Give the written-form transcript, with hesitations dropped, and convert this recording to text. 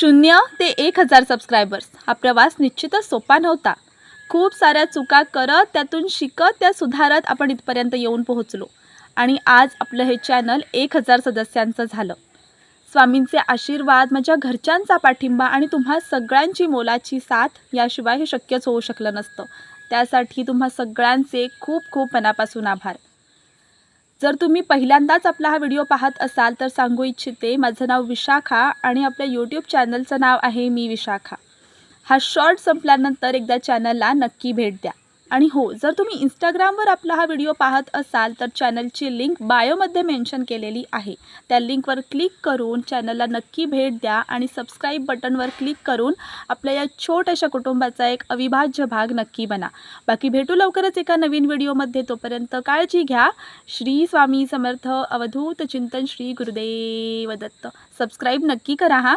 0 ते 1000 सबस्क्रायबर्स हा प्रवास निश्चितच सोपा नव्हता। खूप साऱ्या चुका करत त्यातून शिकत त्या सुधारत आपण इथपर्यंत येऊन पोहोचलो आणि आज आपलं हे चॅनल 1000 सदस्यांचं झालं। स्वामींचे आशीर्वाद, माझ्या घरच्यांचा पाठिंबा आणि तुम्हा सगळ्यांची मोलाची साथ याशिवाय हे शक्यच होऊ शकलं नसतं। त्यासाठी तुम्हा सगळ्यांचे खूप खूप मनापासून आभार। जर तुम्ही पहिल्यांदाच आपला हा व्हिडिओ पाहत असाल तर सांगू इच्छिते, माझं नाव विशाखा आणि आपल्या यूट्यूब चॅनलचं नाव आहे मी विशाखा। हा शॉर्ट संपल्यानंतर एकदा चॅनलला नक्की भेट द्या। आणि हो, जर तुम्ही इंस्टाग्रामवर आपला हा व्हिडिओ पाहत असाल तर चॅनलची लिंक बायोमध्ये मेन्शन केलेली आहे। त्या लिंकवर क्लिक करून चॅनलला नक्की भेट द्या आणि सबस्क्राईब बटनवर क्लिक करून आपल्या या छोट्याशा कुटुंबाचा एक अविभाज्य भाग नक्की बना। बाकी भेटू लवकरच एका नवीन व्हिडिओमध्ये। तोपर्यंत काळजी घ्या। श्री स्वामी समर्थ। अवधूत चिंतन श्री गुरुदेव दत्त। सबस्क्राईब नक्की करा हा।